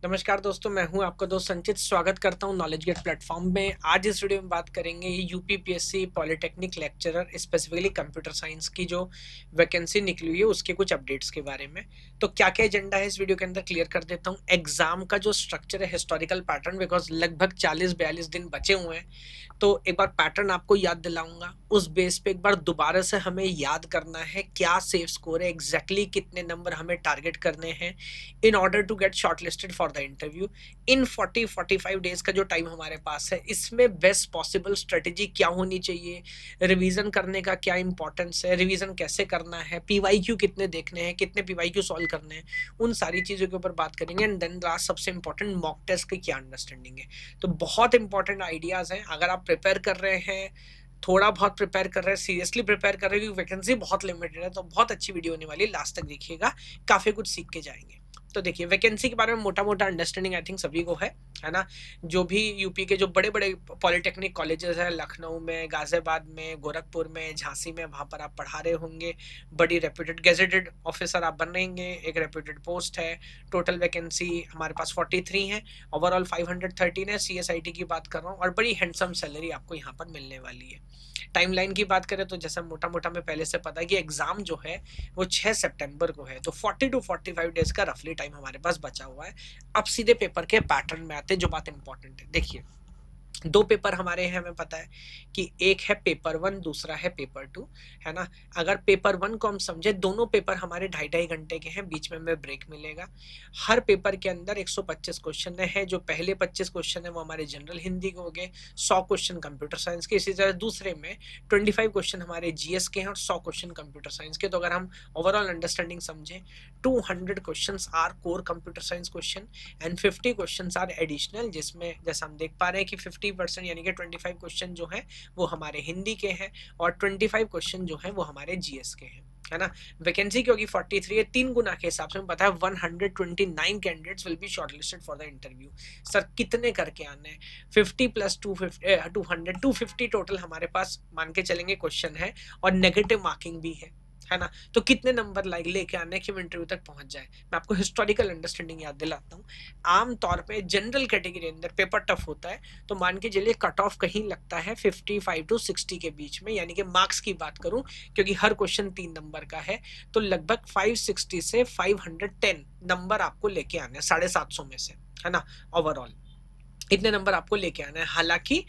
नमस्कार दोस्तों, मैं हूं आपका दोस्त संचित। स्वागत करता हूं नॉलेज गेट प्लेटफॉर्म में। आज इस वीडियो में बात करेंगे UPPSC polytechnic lecturer specifically computer science की जो वैकेंसी निकली हुई है उसके कुछ अपडेट्स के बारे में। तो क्या क्या एजेंडा है इस वीडियो के अंदर क्लियर कर देता हूं। एग्जाम का जो स्ट्रक्चर है, हिस्टोरिकल पैटर्न, बिकॉज लगभग 40-42 दिन बचे हुए हैं, तो एक बार पैटर्न आपको याद दिलाऊंगा। उस बेस पे एक बार दोबारा से हमें याद करना है क्या सेफ स्कोर है, एग्जैक्टली कितने नंबर हमें टारगेट करने हैं in order to get shortlisted for the interview. In 40-45 days का जो टाइम हमारे पास है, इसमें बेस्ट पॉसिबल स्ट्रेटेजी क्या होनी चाहिए, रिवीजन करने का क्या इंपॉर्टेंस है, रिवीजन कैसे करना है, पीवाईक्यू कितने देखने हैं, कितने पीवाईक्यू सॉल्व करने हैं, उन सारी चीजों के ऊपर बात करेंगे। एंड देन लास्ट सबसे इंपॉर्टेंट, मॉक टेस्ट की क्या अंडरस्टैंडिंग है। तो बहुत इंपॉर्टेंट आइडियाज हैं। अगर आप प्रिपेयर कर रहे हैं, थोड़ा बहुत प्रिपेयर कर रहे हैं, सीरियसली प्रिपेयर कर रहे हैं, क्योंकि वैकेंसी बहुत लिमिटेड है, तो बहुत अच्छी वीडियो होने वाली है। लास्ट तक देखिएगा, काफी कुछ सीख के जाएंगे। तो देखिए, वैकेंसी के बारे में मोटा मोटा अंडरस्टैंडिंग आई थिंक सभी को है ना। जो भी यूपी के जो बड़े बड़े पॉलिटेक्निक कॉलेजेस हैं, लखनऊ में, गाजियाबाद में, गोरखपुर में, झांसी में, वहाँ पर आप पढ़ा रहे होंगे। बड़ी रेप्यूटेड गेजेटेड ऑफिसर आप बन रहेंगे, एक रेप्यूटेड पोस्ट है। टोटल वैकेंसी हमारे पास 43 है, ओवरऑल 513 है। सीएसआईटी की बात कर रहा हूँ, और बड़ी हैंडसम सैलरी आपको यहाँ पर मिलने वाली है। टाइमलाइन की बात करें तो जैसा मोटा मोटा में पहले से पता है कि एग्जाम जो है वो 6 सितंबर को है, तो 40 टू 45 डेज का रफली टाइम हमारे पास बचा हुआ है। अब सीधे पेपर के पैटर्न में आते हैं, जो बात इंपॉर्टेंट है। देखिए, दो पेपर हमारे हैं, हमें पता है कि एक है पेपर 1, दूसरा है पेपर 2, है ना। अगर पेपर 1 को हम समझे, दोनों पेपर हमारे 2.5-2.5 घंटे के हैं, बीच में हमें ब्रेक मिलेगा। हर पेपर के अंदर 125 क्वेश्चन है। जो पहले 25 क्वेश्चन है वो हमारे जनरल हिंदी के हो गए, 100 क्वेश्चन कंप्यूटर साइंस के। इसी तरह दूसरे में 25 क्वेश्चन हमारे जीएस के हैं और 100 क्वेश्चन कंप्यूटर साइंस के। तो अगर हम ओवरऑल अंडरस्टैंडिंग समझे, 200 question are core computer science question and 50 question are additional, जिसमें जैसा हम देख पा रहे हैं कि 50% यानी कि 25 क्वेश्चन जो है वो हमारे हिंदी के हैं, और 25 क्वेश्चन जो है वो हमारे जीएस के हैं, है ना। वैकेंसी की होगी 43 है, 3 गुना के हिसाब से हमें पता है 129 candidates will be shortlisted for the interview. Sir कितने करके आने हैं? 50 प्लस 250 टोटल हमारे पास मान के चलेंगे क्वेश्चन है, और नेगेटिव मार्किंग भी है ना। तो कितने नंबर लेके आने कि इंटरव्यू तक पहुंच जाए। मैं आपको हिस्टोरिकल अंडरस्टैंडिंग याद दिलाता हूँ। आम तौर पे जनरल कैटेगरी अंदर पेपर टफ होता है, तो मान के चलिए कट ऑफ कहीं लगता है 55 टू 60 के बीच में, यानी कि मार्क्स की बात करूं, क्योंकि हर क्वेश्चन 3 नंबर का है, तो लगभग 560 से 510 नंबर आपको लेके आने हैं 750 में से, है ना। ओवरऑल इतने नंबर आपको लेके आना है। हालांकि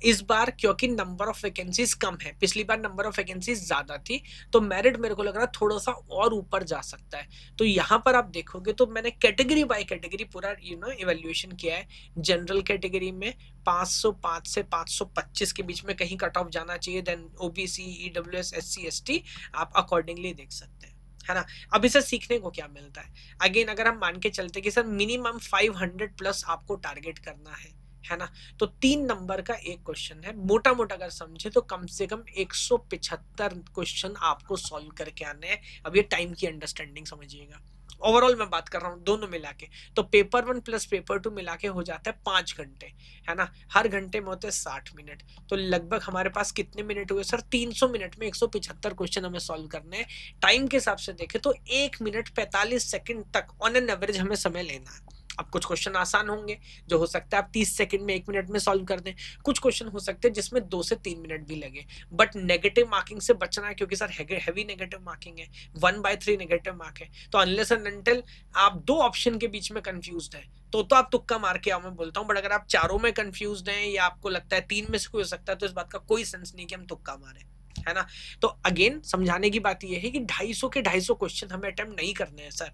इस बार क्योंकि नंबर ऑफ वैकेंसीज कम है, पिछली बार नंबर ऑफ वैकेंसीज ज्यादा थी, तो मेरिट मेरे को लग रहा है थोड़ा सा और ऊपर जा सकता है। तो यहाँ पर आप देखोगे तो मैंने कैटेगरी बाय कैटेगरी पूरा इवेल्युएशन किया है। जनरल कैटेगरी में 505 से 525 के बीच में कहीं कट ऑफ जाना चाहिए। Then OBC, EWS, SC, ST आप अकॉर्डिंगली देख सकते हैं, है ना। अब इसे सीखने को क्या मिलता है? अगेन अगर हम मान के चलते कि सर मिनिमम 500 प्लस आपको टारगेट करना है ना, तो 3 नंबर का एक क्वेश्चन है। मोटा मोटा अगर समझे तो कम से कम 175 क्वेश्चन आपको सॉल्व करके आने हैं। अब ये टाइम की अंडरस्टैंडिंग समझिएगा। ओवरऑल मैं बात कर रहा हूँ दोनों मिला के, तो पेपर 1 प्लस पेपर 2 मिला के हो जाता है 5 घंटे, है ना। हर घंटे में होते हैं 60 मिनट, तो लगभग हमारे पास कितने मिनट हुए सर? 300 मिनट में 175 क्वेश्चन हमें सॉल्व करने हैं। टाइम के हिसाब से देखें तो 1 मिनट 45 सेकंड तक ऑन एन एवरेज हमें समय लेना है। अब कुछ क्वेश्चन आसान होंगे, जो हो सकता है आप 30 सेकंड में 1 मिनट में सॉल्व कर दें। कुछ क्वेश्चन हो सकते हैं जिसमें 2 से 3 मिनट भी लगे। बट नेगेटिव मार्किंग से बचना है, क्योंकि सर हैवी नेगेटिव मार्किंग है, 1/3 नेगेटिव मार्क है। तो अनलेस एंड अनटिल आप 2 ऑप्शन के बीच में कंफ्यूज है, तो आप तुक्का मार के आओ, मैं बोलता हूँ। बट अगर आप चारों में कंफ्यूज हैं, या आपको लगता है 3 में से कोई हो सकता है, तो इस बात का कोई सेंस नहीं कि हम तुक्का मारे, है ना। तो अगेन समझाने की बात यह है कि 250 के 250 क्वेश्चन हमें अटेम्प्ट नहीं करने हैं सर,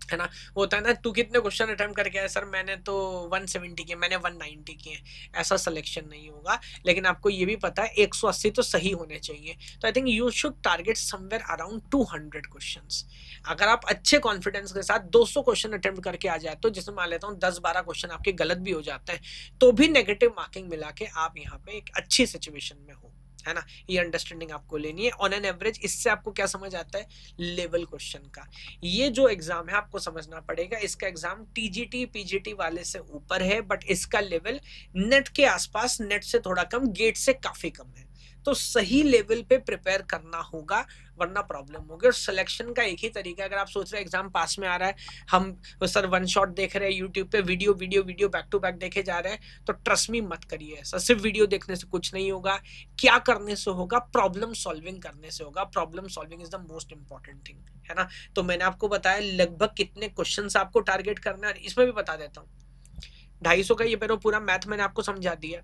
है ना। वो होता है ना, तू कितने क्वेश्चन अटेम्प्ट करके आया? सर मैंने तो 170 किए, मैंने 190 किए। ऐसा सिलेक्शन नहीं होगा। लेकिन आपको ये भी पता है 180 तो सही होने चाहिए। तो I think you should target somewhere around 200 questions. अगर आप अच्छे कॉन्फिडेंस के साथ 200 क्वेश्चन अटेम्प्ट करके आ जाए, तो जिसमें मान लेता हूँ 10-12 क्वेश्चन आपके गलत भी हो जाते हैं, तो भी नेगेटिव मार्किंग मिला के आप यहाँ पे एक अच्छी सिचुएशन में हो, है ना। ये अंडरस्टैंडिंग आपको लेनी है ऑन एन एवरेज। इससे आपको क्या समझ आता है? लेवल क्वेश्चन का। ये जो एग्जाम है आपको समझना पड़ेगा, इसका एग्जाम टीजीटी पीजीटी वाले से ऊपर है, बट इसका लेवल नेट के आसपास, नेट से थोड़ा कम, गेट से काफी कम है। तो सही लेवल पे प्रिपेयर करना होगा, वरना प्रॉब्लम होगी। और सिलेक्शन का एक ही तरीका है, अगर आप सोच रहे हैं एग्जाम पास में आ रहा है, हम सर वन शॉट देख रहे हैं यूट्यूब पे, video video video back to back देखे जा रहे हैं, तो ट्रस्ट मी मत करिए ऐसा। सिर्फ वीडियो देखने से कुछ नहीं होगा। क्या करने से होगा? प्रॉब्लम सॉल्विंग करने से होगा। Problem solving is the most important thing, है ना। तो मैंने आपको बताया लगभग कितने क्वेश्चन आपको टारगेट करना है, इसमें भी बता देता हूँ। 250 का ये पूरा मैथ मैंने आपको समझा दिया।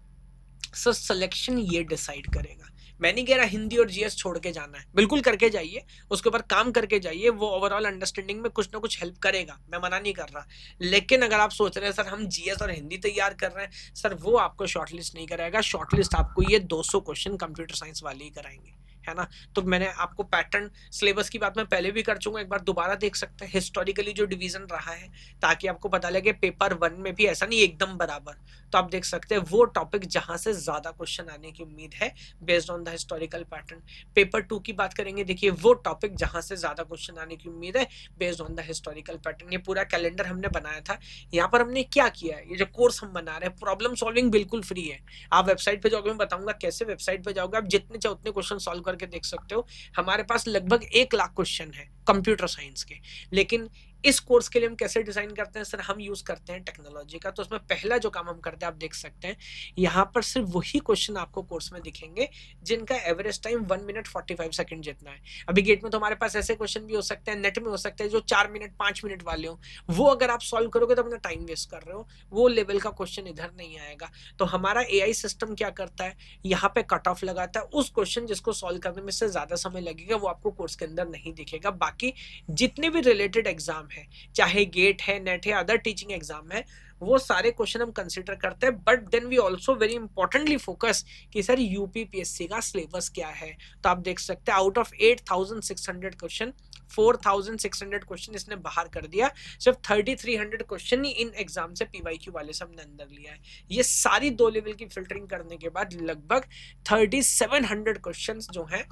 सर सिलेक्शन ये डिसाइड करेगा। मैं नहीं कह रहा हिंदी और जीएस छोड़ के जाना है, बिल्कुल करके जाइए, उसके ऊपर काम करके जाइए, वो ओवरऑल अंडरस्टैंडिंग में कुछ ना कुछ हेल्प करेगा, मैं मना नहीं कर रहा। लेकिन अगर आप सोच रहे हैं सर हम जीएस और हिंदी तैयार कर रहे हैं, सर वो आपको शॉर्टलिस्ट नहीं कराएगा। शॉर्टलिस्ट आपको ये 200 क्वेश्चन कंप्यूटर साइंस वाले ही कराएंगे, है ना। तो मैंने आपको पैटर्न सिलेबस की बात मैं पहले भी कर चुका, एक बार दोबारा देख सकते हैं हिस्टोरिकली जो डिवीजन रहा है, ताकि आपको पता लगे पेपर 1 में भी ऐसा नहीं एकदम बराबर। तो आप देख सकते हैं वो टॉपिक जहां से ज्यादा क्वेश्चन आने की उम्मीद है based on the historical pattern. Paper 2 की बात करेंगे, देखिए वो टॉपिक जहां से ज्यादा क्वेश्चन आने की उम्मीद है based on the historical pattern. ये पूरा कैलेंडर हमने बनाया था। यहाँ पर हमने क्या किया है, ये जो कोर्स हम बना रहे हैं, प्रॉब्लम सॉल्विंग बिल्कुल फ्री है। आप वेबसाइट पे जाओगे, मैं बताऊंगा कैसे वेबसाइट पे जाओगे, आप जितने चाहे उतने क्वेश्चन सॉल्व करके देख सकते हो। हमारे पास लगभग 1 लाख क्वेश्चन है कंप्यूटर साइंस के। लेकिन इस कोर्स के लिए हम कैसे डिजाइन करते हैं सर, हम यूज करते हैं टेक्नोलॉजी का। तो उसमें पहला जो काम हम करते हैं आप देख सकते हैं, यहाँ पर सिर्फ वही क्वेश्चन आपको कोर्स में दिखेंगे जिनका एवरेज टाइम 1 मिनट 45 सेकंड जितना है। अभी गेट में तो हमारे पास ऐसे क्वेश्चन भी हो सकते हैं, नेट में हो सकते हैं जो 4 मिनट 5 मिनट वाले हो, वो अगर आप सॉल्व करोगे तो अपना टाइम वेस्ट कर रहे हो, वो लेवल का क्वेश्चन इधर नहीं आएगा। तो हमारा एआई सिस्टम क्या करता है, यहाँ पे कट ऑफ लगाता है, उस क्वेश्चन जिसको सॉल्व करने में से ज्यादा समय लगेगा वो आपको कोर्स के अंदर नहीं दिखेगा। बाकी जितने भी रिलेटेड एग्जाम है, चाहे गेट है, नेट है, अदर टीचिंग एग्जाम है, वो सारे क्वेश्चन हम कंसीडर करते हैं। But then we also very importantly focus कि सर यूपीपीएससी का सिलेबस क्या है। तो आप देख सकते हैं आउट ऑफ 8600 क्वेश्चन 4600 क्वेश्चन इसने बाहर कर दिया। सिर्फ 3300 क्वेश्चन ही इन एग्जाम से पीवाईक्यू वाले से हमने अंदर लिया है। ये सारी 2 लेवल की फिल्टरिंग करने के बाद लगभग 3700 क्वेश्चन जो हैं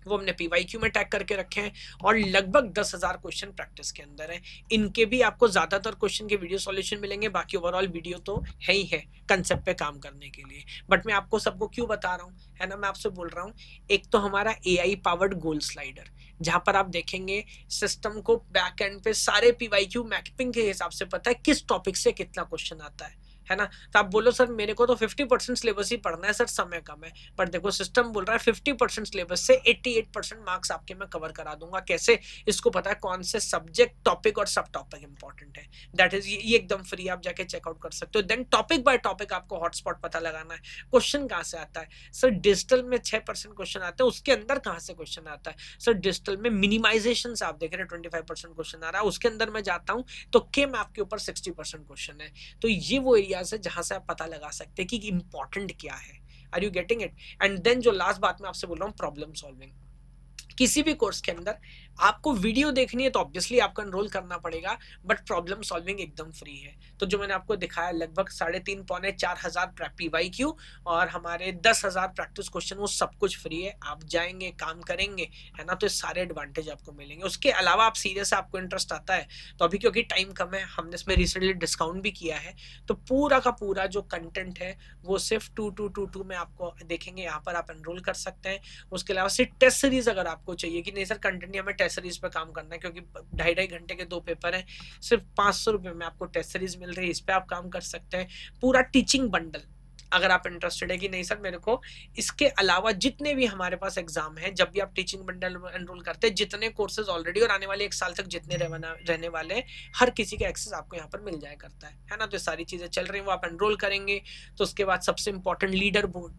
वो हमने पीवाईक्यू में टैग करके रखे हैं, और लगभग 10,000 क्वेश्चन प्रैक्टिस के अंदर है। इनके भी आपको ज्यादातर क्वेश्चन के वीडियो सॉल्यूशन मिलेंगे, बाकी ओवरऑल वीडियो तो है ही है कंसेप्ट पे काम करने के लिए। बट मैं आपको सबको क्यों बता रहा हूँ, है ना, मैं आपसे बोल रहा हूँ। एक तो हमारा एआई पावर्ड गोल स्लाइडर, जहां पर आप देखेंगे सिस्टम को बैक एंड पे सारे पीवाईक्यू मैपिंग के हिसाब से पता है किस टॉपिक से कितना क्वेश्चन आता है ना। तो आप बोलो सर मेरे को तो 50% सिलेबस ही पढ़ना है सर, समय कम है। पर देखो सिस्टम बोल रहा है 50% सिलेबस से 88% मार्क्स आपके मैं कवर करा दूंगा। कैसे? इसको पता है कौन से सब्जेक्ट, टॉपिक और सब टॉपिक इंपॉर्टेंट है। दैट इज ये एकदम फ्री, आप जाके चेकआउट कर सकते हो। देन टॉपिक बाय टॉपिक आपको हॉटस्पॉट पता लगाना है। क्वेश्चन कहाँ से आता है सर, डिजिटल में 6% क्वेश्चन आते हैं, उसके अंदर कहाँ से क्वेश्चन आता है सर, डिजिटल में मिनिमाइजेशन से आप देख रहे हैं 25% क्वेश्चन आ रहा है, उसके अंदर मैं जाता हूँ तो के मैप के ऊपर 60% क्वेश्चन है। तो ये वो एरिया से जहां से आप पता लगा सकते हैं कि इंपॉर्टेंट क्या है। Are you getting it? And then जो लास्ट बात मैं आपसे बोल रहा हूँ, प्रॉब्लम सॉल्विंग। किसी भी कोर्स के अंदर आपको वीडियो देखनी है तो ऑब्वियसली आपको एनरोल करना पड़ेगा, बट प्रॉब्लम सॉल्विंग एकदम फ्री है। तो जो मैंने आपको दिखाया लगभग 3.5 पौने 4 हजार पीवाईक्यू और हमारे 10,000 प्रैक्टिस क्वेश्चन, वो सब कुछ फ्री है। आप जाएंगे, काम करेंगे, है ना, तो सारे एडवांटेज आपको मिलेंगे। उसके अलावा आप सीरियस, आपको इंटरेस्ट आता है तो अभी क्योंकि टाइम कम है, हमने इसमें रिसेंटली डिस्काउंट भी किया है, तो पूरा का पूरा जो कंटेंट है वो सिर्फ 2222 में आपको देखेंगे। यहाँ पर आप एनरोल कर सकते हैं। उसके अलावा सिर्फ टेस्ट सीरीज अगर आपको चाहिए कि नहीं सर कंटेंट हमें टेस्ट सीरीज पर काम करना है, क्योंकि 2.5 घंटे के 2 पेपर हैं, सिर्फ 500 रुपये में आपको टेस्ट सीरीज मिल रही है, इस पर आप काम कर सकते हैं। पूरा टीचिंग बंडल अगर आप इंटरेस्टेड है कि नहीं सर मेरे को इसके अलावा जितने भी हमारे पास एग्जाम है, जब भी आप टीचिंग बंडल एनरोल करते हैं, जितने कोर्सेज ऑलरेडी और आने वाले 1 साल तक जितने रहने वाले हैं, हर किसी का एक्सेस आपको यहाँ पर मिल जाया करता है ना। तो सारी चीजें चल रही हैं, वो आप एनरोल करेंगे तो उसके बाद सबसे इंपॉर्टेंट लीडर बोर्ड,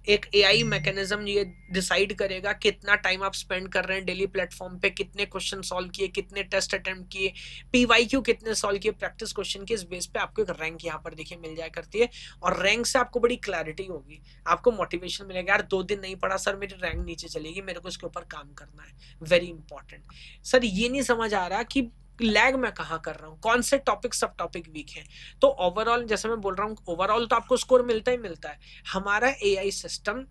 एक एआई मैकेनिज्म ये डिसाइड करेगा कितना टाइम आप स्पेंड कर रहे हैं डेली प्लेटफॉर्म पे, कितने क्वेश्चन सॉल्व किए, कितने टेस्ट अटेम्प्ट किए, पीवाईक्यू कितने सॉल्व किए प्रैक्टिस क्वेश्चन के। इस बेस पे आपको एक रैंक यहाँ पर देखिए मिल जाया करती है, और रैंक से आपको बड़ी क्लैरिटी होगी, आपको मोटिवेशन मिलेगा। यार 2 दिन नहीं पढ़ा सर, मेरी रैंक नीचे चलेगी, मेरे को इसके ऊपर काम करना है। Very important. सर ये नहीं समझ आ रहा कि लैग मैं कहाँ कर रहा हूँ, कौन से टॉपिक सब टॉपिक वीक हैं। तो ओवरऑल जैसे मैं बोल रहा हूँ, ओवरऑल तो आपको स्कोर मिलता ही मिलता है। हमारा एआई सिस्टम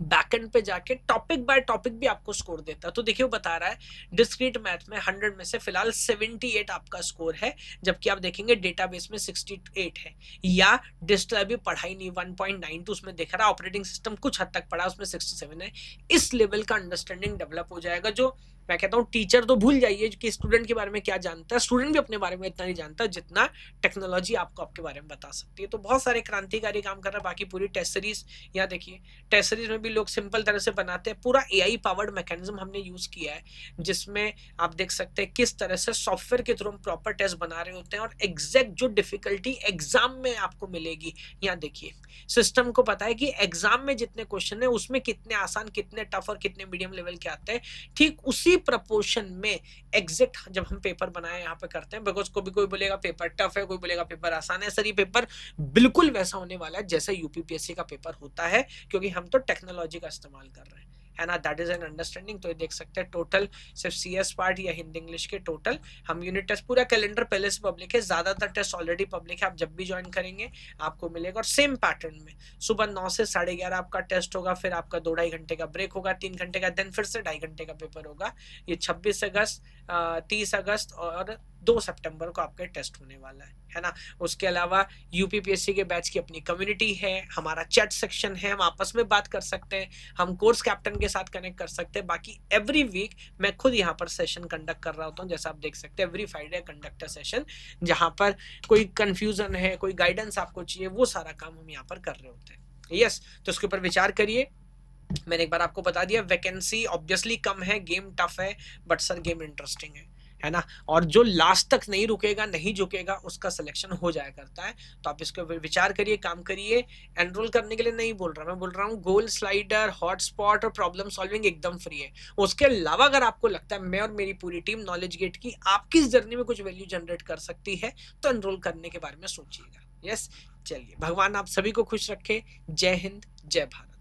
बैकएंड पे जाके टॉपिक बाय टॉपिक भी आपको स्कोर देता है। तो देखिए वो बता रहा है डिस्क्रीट मैथ में 100 में से फिलहाल 78 आपका स्कोर है, जबकि आप देखेंगे डेटाबेस में 68 है। या डिजिटल अभी पढ़ाई नहीं 1.9 तो उसमें दिख रहा है, ऑपरेटिंग सिस्टम कुछ हद तक पढ़ा उसमें 67 है। इस लेवल का अंडरस्टैंडिंग डेवलप हो जाएगा, जो मैं कहता हूँ टीचर तो भूल जाइए कि स्टूडेंट के बारे में क्या जानता है, स्टूडेंट भी अपने बारे में इतना नहीं जानता जितना टेक्नोलॉजी आपको आपके बारे में बता सकती है। तो बहुत सारे क्रांतिकारी काम कर रहा है। बाकी पूरी टेस्ट सीरीज यहाँ देखिए, टेस्ट सीरीज में भी लोग सिंपल तरह से बनाते हैं, पूरा एआई पावर्ड मैकेनिज्म हमने यूज किया है, जिसमें आप देख सकते हैं किस तरह से सॉफ्टवेयर के थ्रू हम प्रॉपर टेस्ट बना रहे होते हैं और एग्जैक्ट जो डिफिकल्टी एग्जाम में आपको मिलेगी। यहाँ देखिए सिस्टम को पता है कि एग्जाम में जितने क्वेश्चन है उसमें कितने आसान, कितने टफ और कितने मीडियम लेवल के आते हैं, ठीक उसी प्रपोर्शन में एग्जैक्ट जब हम पेपर बनाए यहाँ पे करते हैं। बिकॉज कोई बोलेगा पेपर टफ है, कोई बोलेगा पेपर आसान है। सर ये पेपर बिल्कुल वैसा होने वाला है जैसा यूपीपीएससी का पेपर होता है, क्योंकि हम तो टेक्नोलॉजी का इस्तेमाल कर रहे हैं, है ना। That is an understanding. तो ये देख सकते हैं टोटल सिर्फ सीएस पार्ट या हिंदी इंग्लिश के टोटल हम यूनिट टेस्ट, पूरा कैलेंडर पहले से पब्लिक है, ज्यादातर टेस्ट ऑलरेडी पब्लिक है। आप जब भी ज्वाइन करेंगे आपको मिलेगा। और सेम पैटर्न में सुबह 9 से 11:30 आपका टेस्ट होगा, फिर आपका 2-2.5 घंटे का ब्रेक होगा, 3 घंटे का, देन फिर से 2.5 घंटे का पेपर होगा। ये 26 अगस्त, 30 अगस्त और 2 सितंबर को आपके टेस्ट होने वाला है ना। उसके अलावा यूपीपीएससी के बैच की अपनी कम्युनिटी है, हमारा चैट सेक्शन है, हम आपस में बात कर सकते हैं, हम कोर्स कैप्टन के साथ कनेक्ट कर सकते हैं। बाकी एवरी वीक मैं खुद यहाँ पर सेशन कंडक्ट कर रहा होता हूँ, जैसा आप देख सकते हैं एवरी फ्राइडे कंडक्ट सेशन, जहाँ पर कोई कंफ्यूजन है, कोई गाइडेंस आपको चाहिए, वो सारा काम हम यहाँ पर कर रहे होते हैं। यस, तो उसके ऊपर विचार करिए। मैंने एक बार आपको बता दिया, वैकेंसी ऑब्वियसली कम है, गेम टफ है, बट सर गेम इंटरेस्टिंग है ना। और जो लास्ट तक नहीं रुकेगा, नहीं झुकेगा, उसका सिलेक्शन हो जाया करता है। तो आप इसको विचार करिए, काम करिए। एनरोल करने के लिए नहीं बोल रहा, मैं बोल रहा हूँ गोल स्लाइडर, हॉटस्पॉट और प्रॉब्लम सॉल्विंग एकदम फ्री है। उसके अलावा अगर आपको लगता है मैं और मेरी पूरी टीम नॉलेज गेट की आपकी इस जर्नी में कुछ वैल्यू जनरेट कर सकती है, तो एनरोल करने के बारे में सोचिएगा। यस, चलिए भगवान आप सभी को खुश रखे। जय हिंद, जय भारत।